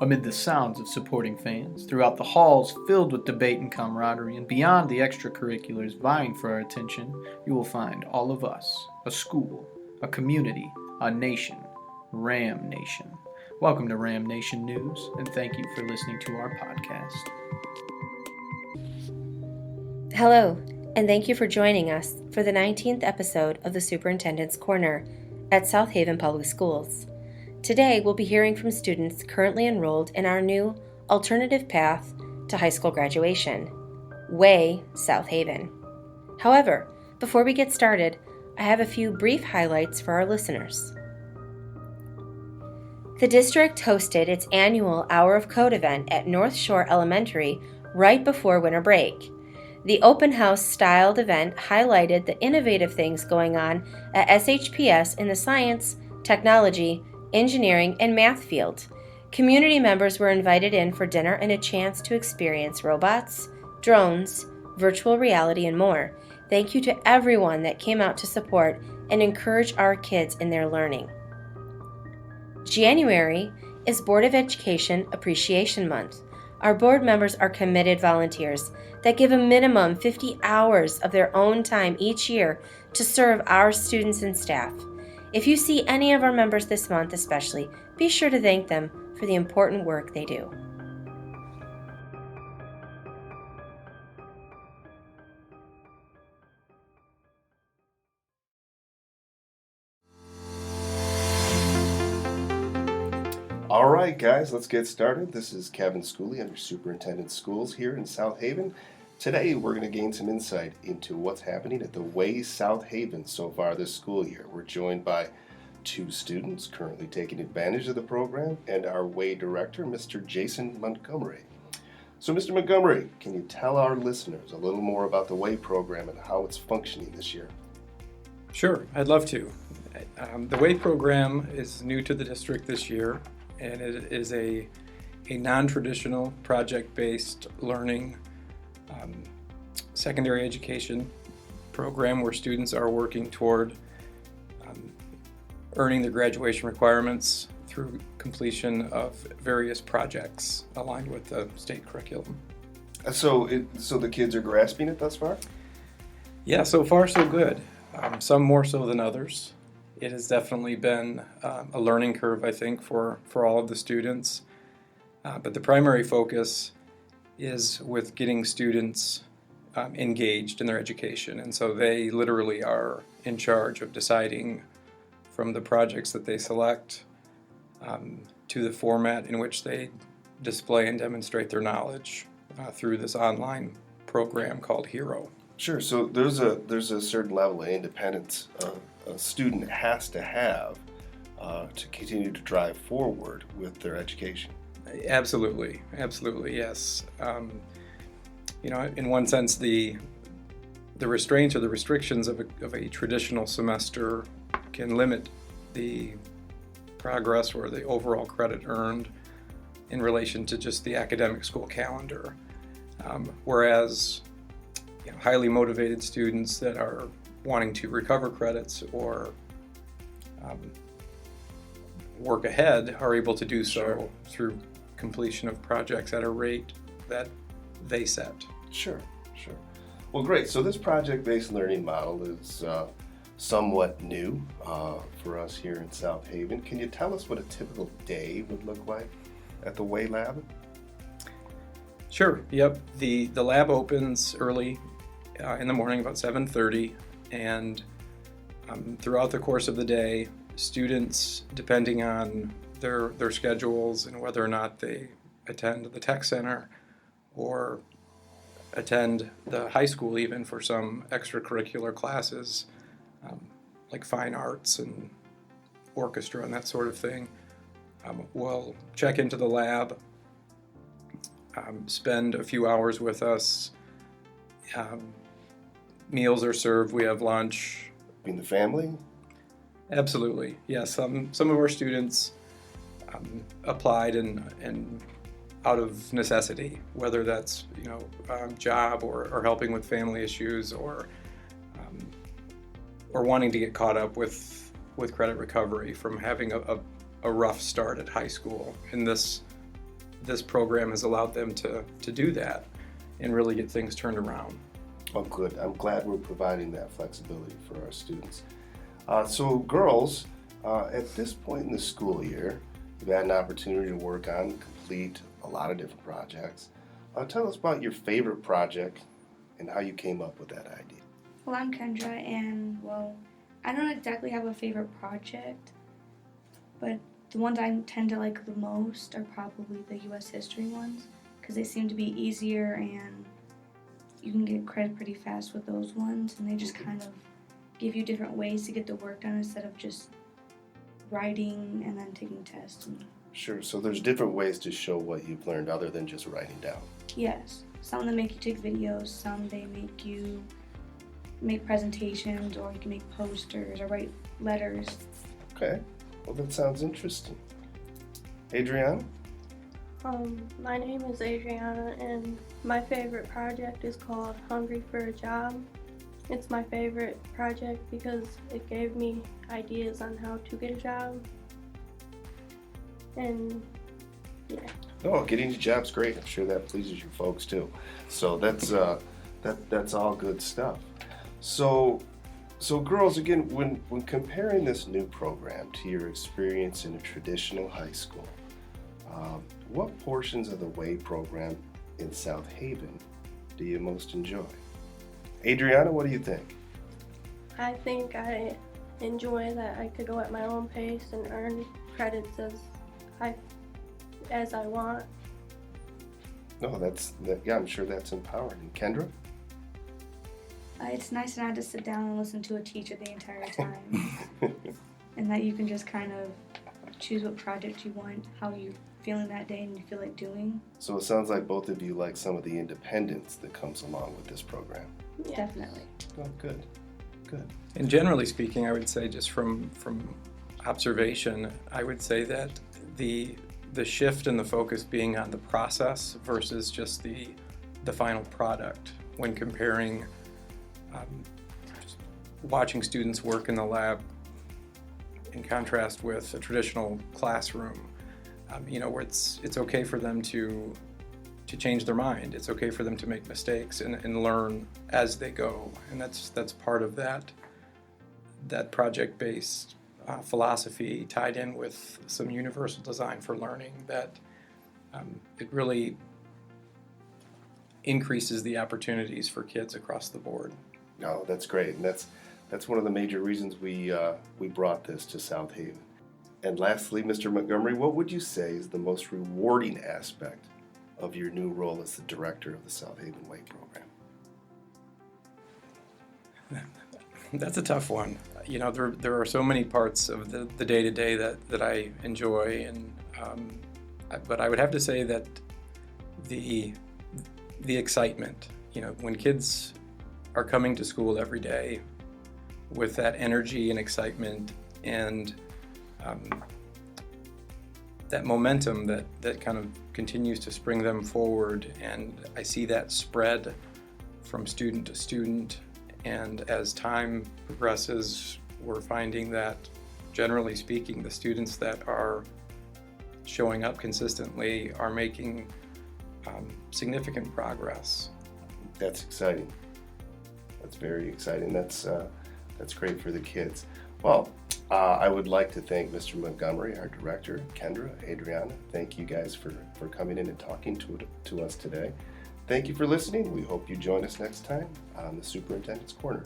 Amid the sounds of supporting fans, throughout the halls filled with debate and camaraderie, and beyond the extracurriculars vying for our attention, you will find all of us, a school, a community, a nation, Ram Nation. Welcome to Ram Nation News, and thank you for listening to our podcast. Hello, and thank you for joining us for the 19th episode of the Superintendent's Corner at South Haven Public Schools. Today, we'll be hearing from students currently enrolled in our new alternative path to high school graduation, Way South Haven. However, before we get started, I have a few brief highlights for our listeners. The district hosted its annual Hour of Code event at North Shore Elementary right before winter break. The open house styled event highlighted the innovative things going on at SHPS in the science, technology, engineering, and math field. Community members were invited in for dinner and a chance to experience robots, drones, virtual reality, and more. Thank you to everyone that came out to support and encourage our kids in their learning. January is Board of Education Appreciation Month. Our board members are committed volunteers that give a minimum 50 hours of their own time each year to serve our students and staff. If you see any of our members this month especially, be sure to thank them for the important work they do. All right, guys, let's get started. This is Kevin Schooley under Superintendent Schools here in South Haven. Today, we're going to gain some insight into what's happening at the Way South Haven so far this school year. We're joined by two students currently taking advantage of the program and our Way Director, Mr. Jason Montgomery. So, Mr. Montgomery, can you tell our listeners a little more about the Way program and how it's functioning this year? Sure, I'd love to. The Way program is new to the district this year, and it is a non-traditional project-based learning secondary education program where students are working toward earning their graduation requirements through completion of various projects aligned with the state curriculum. So the kids are grasping it thus far? Yeah, so far so good. Some more so than others. It has definitely been a learning curve, I think, for all of the students. But the primary focus is with getting students engaged in their education. And so they literally are in charge of deciding from the projects that they select to the format in which they display and demonstrate their knowledge through this online program called Hero. Sure. So there's a certain level of independence a student has to have to continue to drive forward with their education. Absolutely, yes. In one sense, the restraints or the restrictions of a traditional semester can limit the progress or the overall credit earned in relation to just the academic school calendar. Whereas highly motivated students that are wanting to recover credits or work ahead are able to do so through completion of projects at a rate that they set. Sure. Well, great. So this project-based learning model is somewhat new for us here in South Haven. Can you tell us what a typical day would look like at the Way Lab? Sure. Yep. The lab opens early in the morning, about 7:30, and throughout the course of the day, students, depending on their schedules and whether or not they attend the tech center or attend the high school even for some extracurricular classes, like fine arts and orchestra and that sort of thing, will check into the lab, spend a few hours with us. Meals are served. We have lunch. In the family? Absolutely, yes. Some of our students applied and out of necessity, whether that's job or helping with family issues or wanting to get caught up with credit recovery from having a rough start at high school. In this this program has allowed them to do that and really get things turned around. Oh, good. I'm glad we're providing that flexibility for our students. So girls, at this point in the school year, you've had an opportunity to work on and complete a lot of different projects. Tell us about your favorite project and how you came up with that idea. Well, I'm Kendra, and I don't exactly have a favorite project, but the ones I tend to like the most are probably the U.S. history ones, because they seem to be easier and you can get credit pretty fast with those ones, and they just kind of give you different ways to get the work done instead of just writing and then taking tests. Sure, so there's different ways to show what you've learned other than just writing down. Yes, some they make you take videos, some they make you make presentations, or you can make posters or write letters. Okay, well that sounds interesting. Adriana? My name is Adriana, and my favorite project is called Hungry for a Job. It's my favorite project because it gave me ideas on how to get a job. And yeah. Oh, getting a job's great. I'm sure that pleases your folks too. So that's all good stuff. So girls, again, when comparing this new program to your experience in a traditional high school, what portions of the WAY program in South Haven do you most enjoy? Adriana, what do you think? I think I enjoy that I could go at my own pace and earn credits as I want. No, yeah, I'm sure that's empowering. And Kendra? It's nice not to sit down and listen to a teacher the entire time, and that you can just kind of choose what project you want, how you're feeling that day and you feel like doing. So it sounds like both of you like some of the independence that comes along with this program. Yeah. Definitely. Oh, good. And generally speaking, I would say, just from observation, I would say that the shift in the focus being on the process versus just the final product when comparing just watching students work in the lab in contrast with a traditional classroom, where it's okay for them to change their mind. It's okay for them to make mistakes and learn as they go, and that's part of that project-based philosophy tied in with some universal design for learning that it really increases the opportunities for kids across the board. No, that's great, and that's one of the major reasons we brought this to South Haven. And lastly, Mr. Montgomery, what would you say is the most rewarding aspect of your new role as the director of the South Haven Way program? That's a tough one. There are so many parts of the day-to-day that I enjoy, but I would have to say that the excitement, when kids are coming to school every day with that energy and excitement and that momentum that kind of continues to spring them forward, and I see that spread from student to student, and as time progresses, we're finding that, generally speaking, the students that are showing up consistently are making significant progress. That's exciting. That's very exciting. That's great for the kids. Well, I would like to thank Mr. Montgomery, our director, Kendra, Adriana. Thank you guys for coming in and talking to us today. Thank you for listening. We hope you join us next time on the Superintendent's Corner.